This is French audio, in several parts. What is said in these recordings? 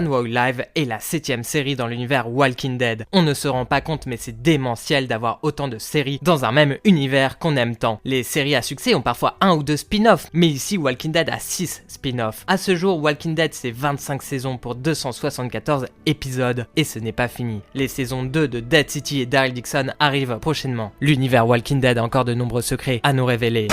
One World Live est la 7ème série dans l'univers Walking Dead. On ne se rend pas compte mais c'est démentiel d'avoir autant de séries dans un même univers qu'on aime tant. Les séries à succès ont parfois 1 ou 2 spin-offs, mais ici Walking Dead a 6 spin-offs. À ce jour, Walking Dead c'est 25 saisons pour 274 épisodes et ce n'est pas fini. Les saisons 2 de Dead City et Daryl Dixon arrivent prochainement. L'univers Walking Dead a encore de nombreux secrets à nous révéler.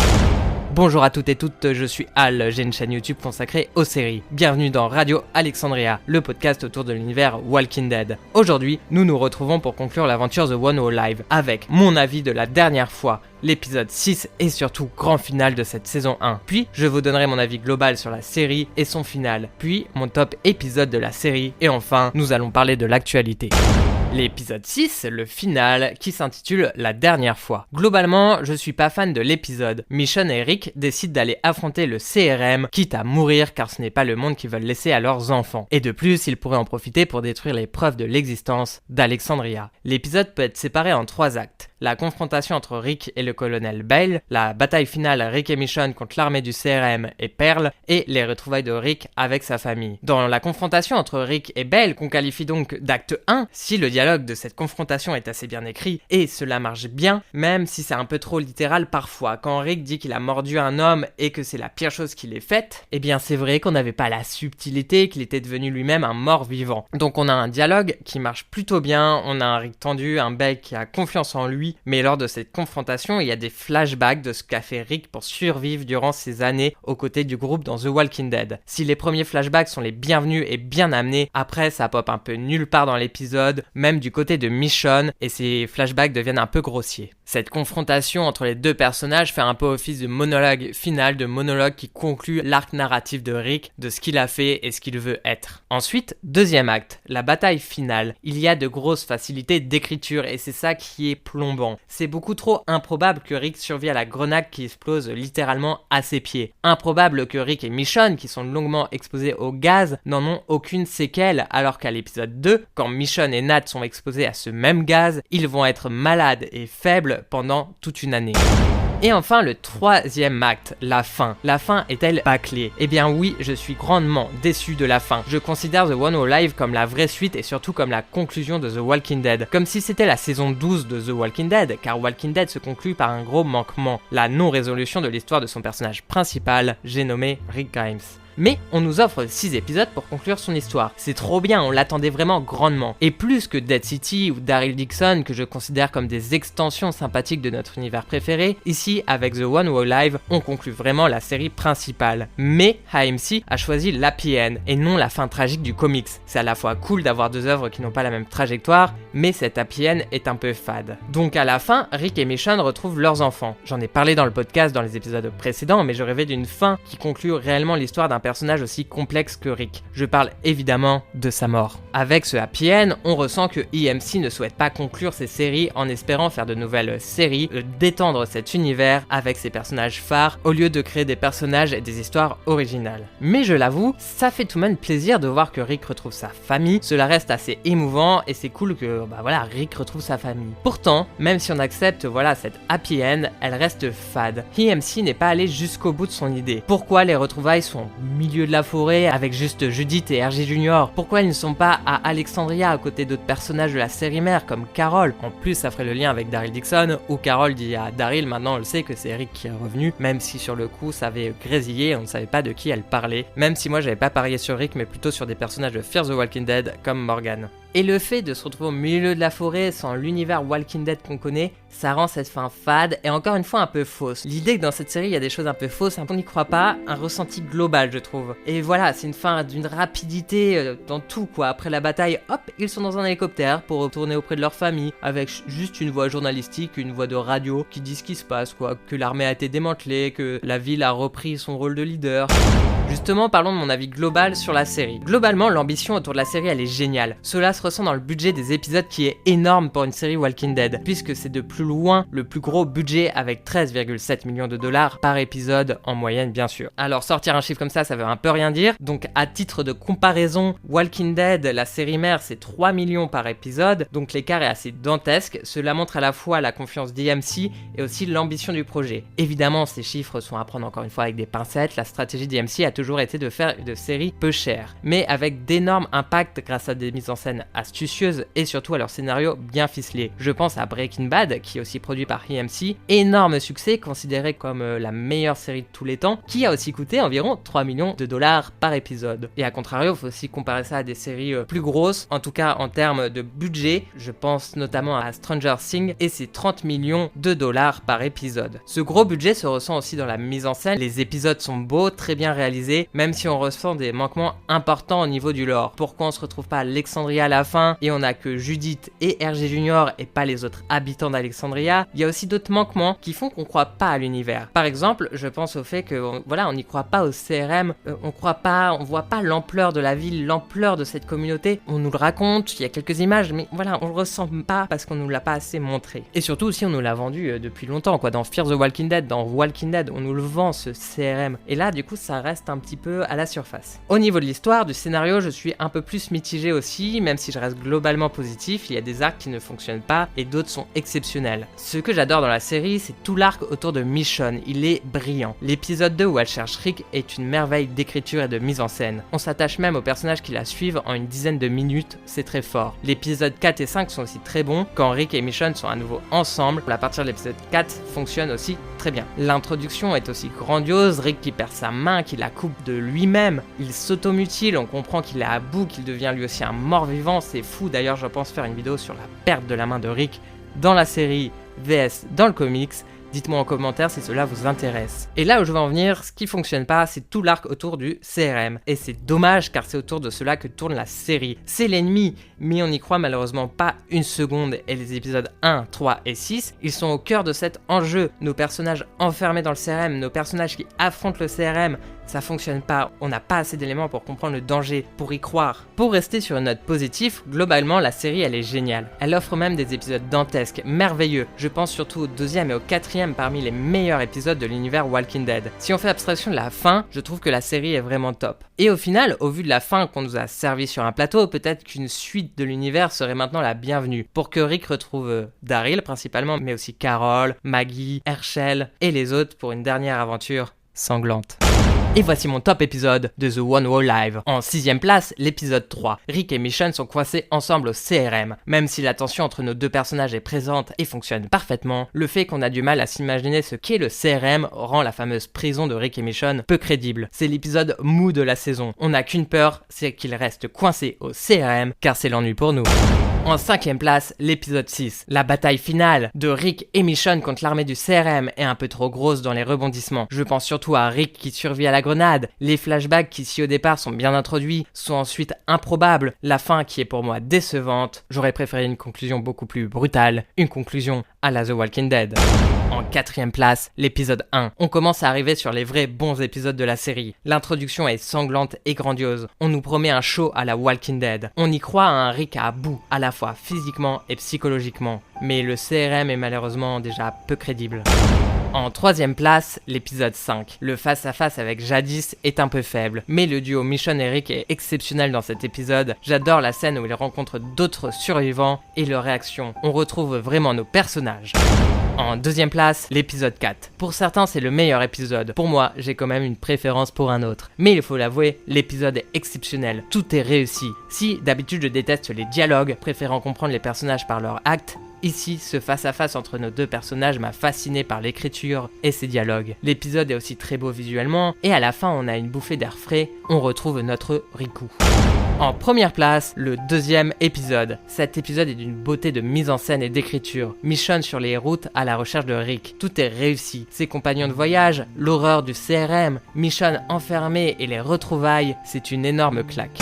Bonjour à toutes et toutes, je suis Al, j'ai une chaîne YouTube consacrée aux séries. Bienvenue dans Radio Alexandria, le podcast autour de l'univers Walking Dead. Aujourd'hui, nous nous retrouvons pour conclure l'aventure The One Who Live avec mon avis de la dernière fois, l'épisode 6 et surtout grand final de cette saison 1. Puis, je vous donnerai mon avis global sur la série et son final. Puis, mon top épisode de la série. Et enfin, nous allons parler de l'actualité. L'épisode 6, le final, qui s'intitule La dernière fois. Globalement, je suis pas fan de l'épisode. Michonne et Rick décident d'aller affronter le CRM, quitte à mourir car ce n'est pas le monde qu'ils veulent laisser à leurs enfants. Et de plus, ils pourraient en profiter pour détruire les preuves de l'existence d'Alexandria. L'épisode peut être séparé en 3 actes. La confrontation entre Rick et le colonel Bale, la bataille finale Rick et Michonne contre l'armée du CRM et Pearl, et les retrouvailles de Rick avec sa famille. Dans la confrontation entre Rick et Bale, qu'on qualifie donc d'acte 1, si le dialogue de cette confrontation est assez bien écrit, et cela marche bien, même si c'est un peu trop littéral parfois. Quand Rick dit qu'il a mordu un homme et que c'est la pire chose qu'il ait faite, eh bien c'est vrai qu'on n'avait pas la subtilité, qu'il était devenu lui-même un mort-vivant. Donc on a un dialogue qui marche plutôt bien, on a un Rick tendu, un Bale qui a confiance en lui, mais lors de cette confrontation, il y a des flashbacks de ce qu'a fait Rick pour survivre durant ces années aux côtés du groupe dans The Walking Dead. Si les premiers flashbacks sont les bienvenus et bien amenés, après ça pop un peu nulle part dans l'épisode, même du côté de Michonne, et ces flashbacks deviennent un peu grossiers. Cette confrontation entre les deux personnages fait un peu office de monologue final, de monologue qui conclut l'arc narratif de Rick, de ce qu'il a fait et ce qu'il veut être. Ensuite, deuxième acte, la bataille finale. Il y a de grosses facilités d'écriture et c'est ça qui est plombant. C'est beaucoup trop improbable que Rick survive à la grenade qui explose littéralement à ses pieds. Improbable que Rick et Michonne, qui sont longuement exposés au gaz, n'en ont aucune séquelle, alors qu'à l'épisode 2, quand Michonne et Nat sont exposés à ce même gaz, ils vont être malades et faibles pendant toute une année. Et enfin, le troisième acte, la fin. La fin est-elle bâclée ? Eh bien oui, je suis grandement déçu de la fin. Je considère The One Who Live comme la vraie suite et surtout comme la conclusion de The Walking Dead. Comme si c'était la saison 12 de The Walking Dead, car Walking Dead se conclut par un gros manquement, la non-résolution de l'histoire de son personnage principal, j'ai nommé Rick Grimes. Mais on nous offre 6 épisodes pour conclure son histoire. C'est trop bien, on l'attendait vraiment grandement. Et plus que Dead City ou Daryl Dixon, que je considère comme des extensions sympathiques de notre univers préféré, ici, avec The One Who Live, on conclut vraiment la série principale. Mais AMC a choisi l'happy end et non la fin tragique du comics. C'est à la fois cool d'avoir 2 œuvres qui n'ont pas la même trajectoire, mais cet happy end est un peu fade. Donc à la fin, Rick et Michonne retrouvent leurs enfants. J'en ai parlé dans le podcast dans les épisodes précédents, mais je rêvais d'une fin qui conclut réellement l'histoire d'un personnage aussi complexe que Rick. Je parle évidemment de sa mort. Avec ce happy end, on ressent que AMC ne souhaite pas conclure ses séries en espérant faire de nouvelles séries, d'étendre cet univers avec ses personnages phares au lieu de créer des personnages et des histoires originales. Mais je l'avoue, ça fait tout de même plaisir de voir que Rick retrouve sa famille, cela reste assez émouvant et c'est cool que Rick retrouve sa famille. Pourtant, même si on accepte cette happy end, elle reste fade. AMC n'est pas allé jusqu'au bout de son idée. Pourquoi les retrouvailles sont milieu de la forêt avec juste Judith et RJ Junior? Pourquoi ils ne sont pas à Alexandria à côté d'autres personnages de la série mère comme Carol? En plus, ça ferait le lien avec Daryl Dixon où Carol dit à Daryl, maintenant on le sait que c'est Rick qui est revenu, même si sur le coup ça avait grésillé, on ne savait pas de qui elle parlait, même si moi j'avais pas parié sur Rick mais plutôt sur des personnages de Fear the Walking Dead comme Morgan. Et le fait de se retrouver au milieu de la forêt sans l'univers Walking Dead qu'on connaît, ça rend cette fin fade et encore une fois un peu fausse. L'idée que dans cette série il y a des choses un peu fausses, on n'y croit pas, un ressenti global je trouve. Et voilà, c'est une fin d'une rapidité dans tout quoi. Après la bataille, hop, ils sont dans un hélicoptère pour retourner auprès de leur famille avec juste une voix journalistique, une voix de radio qui dit ce qui se passe quoi, que l'armée a été démantelée, que la ville a repris son rôle de leader. Justement, parlons de mon avis global sur la série. Globalement, l'ambition autour de la série, elle est géniale. Cela se ressent dans le budget des épisodes qui est énorme pour une série Walking Dead, puisque c'est de plus loin le plus gros budget avec 13,7 millions de dollars par épisode en moyenne, bien sûr. Alors, sortir un chiffre comme ça veut un peu rien dire. Donc, à titre de comparaison, Walking Dead, la série mère, c'est 3 millions par épisode, donc l'écart est assez dantesque. Cela montre à la fois la confiance d'AMC et aussi l'ambition du projet. Évidemment, ces chiffres sont à prendre encore une fois avec des pincettes. La stratégie d'AMC a toujours été de faire une série peu chère, mais avec d'énormes impacts grâce à des mises en scène astucieuses et surtout à leur scénario bien ficelé. Je pense à Breaking Bad, qui est aussi produit par AMC, énorme succès considéré comme la meilleure série de tous les temps, qui a aussi coûté environ 3 millions de dollars par épisode. Et à contrario, il faut aussi comparer ça à des séries plus grosses, en tout cas en termes de budget. Je pense notamment à Stranger Things et ses 30 millions de dollars par épisode. Ce gros budget se ressent aussi dans la mise en scène. Les épisodes sont beaux, très bien réalisés, même si on ressent des manquements importants au niveau du lore. Pourquoi on se retrouve pas à Alexandria à la fin et on a que Judith et RG Junior et pas les autres habitants d'Alexandria? Il y a aussi d'autres manquements qui font qu'on croit pas à l'univers. Par exemple, je pense au fait que on n'y croit pas au CRM, on voit pas l'ampleur de la ville, l'ampleur de cette communauté. On nous le raconte, il y a quelques images, mais voilà, on le ressent pas parce qu'on nous l'a pas assez montré. Et surtout aussi, on nous l'a vendu depuis longtemps, quoi. Dans Fear the Walking Dead, dans Walking Dead, on nous le vend ce CRM. Et là, du coup, ça reste un petit peu à la surface. Au niveau de l'histoire, du scénario, je suis un peu plus mitigé aussi, même si je reste globalement positif. Il y a des arcs qui ne fonctionnent pas et d'autres sont exceptionnels. Ce que j'adore dans la série, c'est tout l'arc autour de Michonne. Il est brillant. L'épisode 2 où elle cherche Rick est une merveille d'écriture et de mise en scène. On s'attache même aux personnages qui la suivent en une dizaine de minutes, c'est très fort. L'épisode 4 et 5 sont aussi très bons quand Rick et Michonne sont à nouveau ensemble. À partir de l'épisode 4 fonctionne aussi très bien. L'introduction est aussi grandiose, Rick qui perd sa main, qui la coupe de lui-même, il s'automutile, on comprend qu'il est à bout, qu'il devient lui aussi un mort-vivant, c'est fou. D'ailleurs, je pense faire une vidéo sur la perte de la main de Rick dans la série vs dans le comics. Dites-moi en commentaire si cela vous intéresse. Et là où je veux en venir, ce qui fonctionne pas, c'est tout l'arc autour du CRM. Et c'est dommage car c'est autour de cela que tourne la série. C'est l'ennemi, mais on n'y croit malheureusement pas une seconde. Et les épisodes 1, 3 et 6, ils sont au cœur de cet enjeu. Nos personnages enfermés dans le CRM, nos personnages qui affrontent le CRM, ça fonctionne pas. On n'a pas assez d'éléments pour comprendre le danger, pour y croire. Pour rester sur une note positive, globalement la série elle est géniale. Elle offre même des épisodes dantesques, merveilleux. Je pense surtout au 2e et au 4e parmi les meilleurs épisodes de l'univers Walking Dead. Si on fait abstraction de la fin, je trouve que la série est vraiment top. Et au final, au vu de la fin qu'on nous a servi sur un plateau, peut-être qu'une suite de l'univers serait maintenant la bienvenue. Pour que Rick retrouve Daryl principalement, mais aussi Carol, Maggie, Herschel et les autres pour une dernière aventure sanglante. Et voici mon top épisode de The One Wall Live. En 6ème place, l'épisode 3. Rick et Michonne sont coincés ensemble au CRM. Même si la tension entre nos deux personnages est présente et fonctionne parfaitement, le fait qu'on a du mal à s'imaginer ce qu'est le CRM rend la fameuse prison de Rick et Michonne peu crédible. C'est l'épisode mou de la saison. On n'a qu'une peur, c'est qu'ils restent coincés au CRM, car c'est l'ennui pour nous. En 5ème place, l'épisode 6. La bataille finale de Rick et Michonne contre l'armée du CRM est un peu trop grosse dans les rebondissements. Je pense surtout à Rick qui survit à la grenade. Les flashbacks qui, si au départ sont bien introduits, sont ensuite improbables. La fin qui est pour moi décevante. J'aurais préféré une conclusion beaucoup plus brutale. Une conclusion à la The Walking Dead. En 4ème place, l'épisode 1. On commence à arriver sur les vrais bons épisodes de la série. L'introduction est sanglante et grandiose. On nous promet un show à la Walking Dead. On y croit à un Rick à bout, à la fois physiquement et psychologiquement. Mais le CRM est malheureusement déjà peu crédible. En 3ème place, l'épisode 5. Le face-à-face avec Jadis est un peu faible, mais le duo Michonne et Rick est exceptionnel dans cet épisode. J'adore la scène où ils rencontrent d'autres survivants et leurs réactions. On retrouve vraiment nos personnages. En 2ème place, l'épisode 4. Pour certains, c'est le meilleur épisode. Pour moi, j'ai quand même une préférence pour un autre. Mais il faut l'avouer, l'épisode est exceptionnel. Tout est réussi. Si, d'habitude, je déteste les dialogues, préférant comprendre les personnages par leurs actes, ici, ce face-à-face entre nos deux personnages m'a fasciné par l'écriture et ses dialogues. L'épisode est aussi très beau visuellement, et à la fin, on a une bouffée d'air frais. On retrouve notre Riku. En première place, le 2e épisode. Cet épisode est d'une beauté de mise en scène et d'écriture. Michonne sur les routes à la recherche de Rick. Tout est réussi. Ses compagnons de voyage, l'horreur du CRM, Michonne enfermée et les retrouvailles, c'est une énorme claque.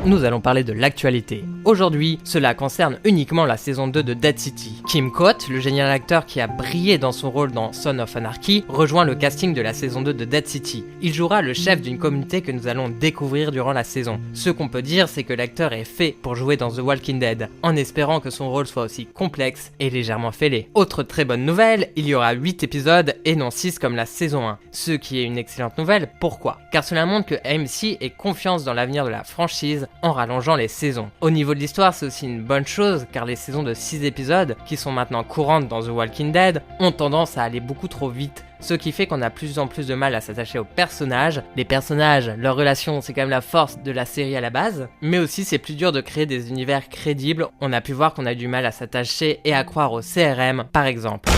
Nous allons parler de l'actualité. Aujourd'hui, cela concerne uniquement la saison 2 de Dead City. Kim Coates, le génial acteur qui a brillé dans son rôle dans Son of Anarchy, rejoint le casting de la saison 2 de Dead City. Il jouera le chef d'une communauté que nous allons découvrir durant la saison. Ce qu'on peut dire, c'est que l'acteur est fait pour jouer dans The Walking Dead, en espérant que son rôle soit aussi complexe et légèrement fêlé. Autre très bonne nouvelle, il y aura 8 épisodes et non 6 comme la saison 1. Ce qui est une excellente nouvelle, pourquoi ? Car cela montre que AMC ait confiance dans l'avenir de la franchise en rallongeant les saisons. Au niveau de l'histoire, c'est aussi une bonne chose, car les saisons de 6 épisodes, qui sont maintenant courantes dans The Walking Dead, ont tendance à aller beaucoup trop vite ce qui fait qu'on a plus en plus de mal à s'attacher aux personnages. Les personnages, leurs relations, c'est quand même la force de la série à la base, mais aussi c'est plus dur de créer des univers crédibles. On a pu voir qu'on a du mal à s'attacher et à croire au CRM, par exemple.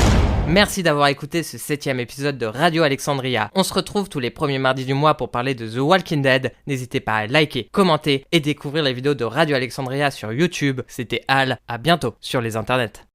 Merci d'avoir écouté ce 7ème épisode de Radio Alexandria. On se retrouve tous les premiers mardis du mois pour parler de The Walking Dead. N'hésitez pas à liker, commenter et découvrir les vidéos de Radio Alexandria sur YouTube. C'était Al, à bientôt sur les internets.